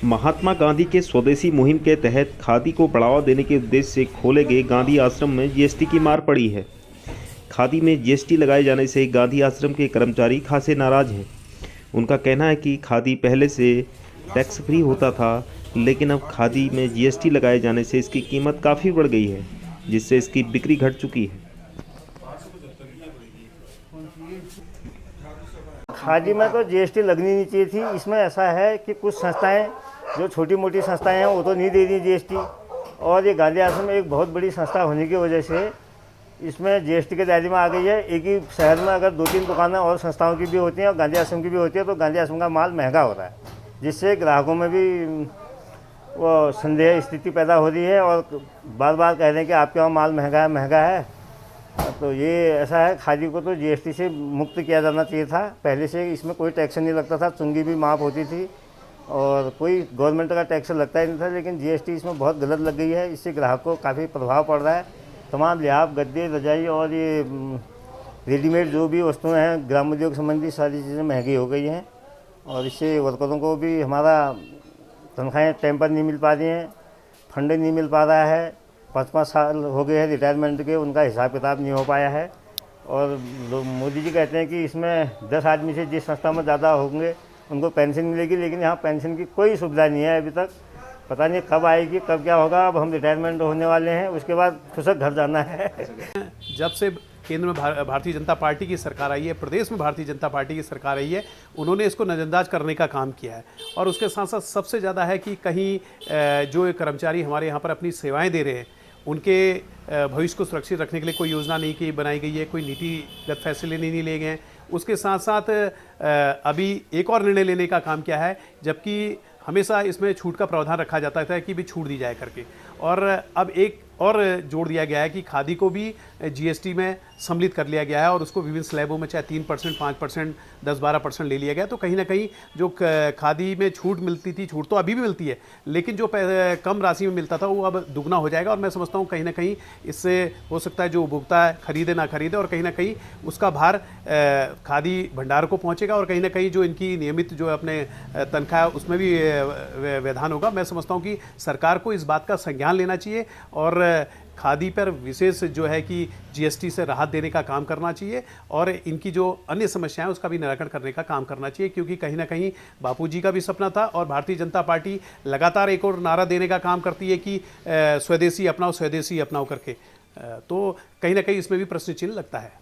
महात्मा गांधी के स्वदेशी मुहिम के तहत खादी को बढ़ावा देने के उद्देश्य से खोले गए गांधी आश्रम में जीएसटी की मार पड़ी है। खादी में जीएसटी लगाए जाने से गांधी आश्रम के कर्मचारी खासे नाराज हैं। उनका कहना है कि खादी पहले से टैक्स फ्री होता था, लेकिन अब खादी में जीएसटी लगाए जाने से इसकी कीमत काफ़ी बढ़ गई है, जिससे इसकी बिक्री घट चुकी है। खादी में तो जीएसटी लगनी नहीं चाहिए थी। इसमें ऐसा है कि कुछ संस्थाएं जो छोटी मोटी संस्थाएं हैं वो तो नहीं दे रही जीएसटी, और ये गांधी आश्रम एक बहुत बड़ी संस्था होने की वजह से इसमें जीएसटी के दायरे में आ गई है। एक ही शहर में अगर 2-3 दुकानें और संस्थाओं की भी होती हैं और गांधी आश्रम की भी होती है तो गांधी आश्रम का माल महंगा हो रहा है, जिससे ग्राहकों में भी वो संदेह स्थिति पैदा हो रही है और बार बार कह रहे हैं कि आपके वहाँ माल महंगा है। तो ये ऐसा है, खादी को तो जीएसटी से मुक्त किया जाना चाहिए था। पहले से इसमें कोई टैक्स नहीं लगता था, चुंगी भी माफ़ होती थी और कोई गवर्नमेंट का टैक्स लगता ही नहीं था, लेकिन जीएसटी इसमें बहुत गलत लग गई है। इससे ग्राहक को काफ़ी प्रभाव पड़ रहा है। तमाम लिहाफ, गद्दे, रजाई और ये रेडीमेड जो भी वस्तुएं हैं ग्रामोद्योग संबंधी सारी चीज़ें महंगी हो गई हैं, और इससे वर्करों को भी हमारा तनख्वाहें टाइम पर नहीं मिल पा रही हैं, फंड नहीं मिल पा रहा है। 5-5 साल हो गए हैं रिटायरमेंट के, उनका हिसाब किताब नहीं हो पाया है। और मोदी जी कहते हैं कि इसमें 10 आदमी से जिस संस्था में ज़्यादा होंगे उनको पेंशन मिलेगी, लेकिन यहाँ पेंशन की कोई सुविधा नहीं है अभी तक। पता नहीं कब आएगी, कब क्या होगा। अब हम रिटायरमेंट होने वाले हैं, उसके बाद खुशक घर जाना है। जब से केंद्र में भारतीय जनता पार्टी की सरकार आई है, प्रदेश में भारतीय जनता पार्टी की सरकार आई है, उन्होंने इसको नज़रअंदाज करने का काम किया है। और उसके साथ साथ सबसे ज़्यादा है कि कहीं जो कर्मचारी हमारे यहाँ पर अपनी सेवाएं दे रहे हैं, उनके भविष्य को सुरक्षित रखने के लिए कोई योजना नहीं की बनाई गई है, कोई नीतिगत फैसले नहीं लिए गए हैं। उसके साथ साथ अभी एक और निर्णय लेने का काम किया है, जबकि हमेशा इसमें छूट का प्रावधान रखा जाता था कि भी छूट दी जाए करके, और अब एक और जोड़ दिया गया है कि खादी को भी जीएसटी में सम्मिलित कर लिया गया है, और उसको विभिन्न स्लैबों में चाहे 3%, 5%, 10-12% ले लिया गया। तो कहीं ना कहीं जो खादी में छूट मिलती थी, छूट तो अभी भी मिलती है, लेकिन जो कम राशि में मिलता था वो अब दुगना हो जाएगा। और मैं समझता हूँ कहीं ना कहीं इससे हो सकता है जो उपभोक्ता है खरीदे ना खरीदे, और कहीं ना कहीं उसका भार खादी भंडार को पहुँचेगा, और कहीं ना कहीं जो इनकी नियमित जो अपने तनख्वाह उसमें भी व्यवधान होगा। मैं समझता हूँ कि सरकार को इस बात का संज्ञान लेना चाहिए और खादी पर विशेष जो है कि जीएसटी से राहत देने का काम करना चाहिए, और इनकी जो अन्य समस्याएं हैं उसका भी निराकरण करने का काम करना चाहिए, क्योंकि कहीं ना कहीं बापूजी का भी सपना था। और भारतीय जनता पार्टी लगातार एक और नारा देने का काम करती है कि स्वदेशी अपनाओ करके, तो कहीं ना कहीं इसमें भी प्रश्न चिन्ह लगता है।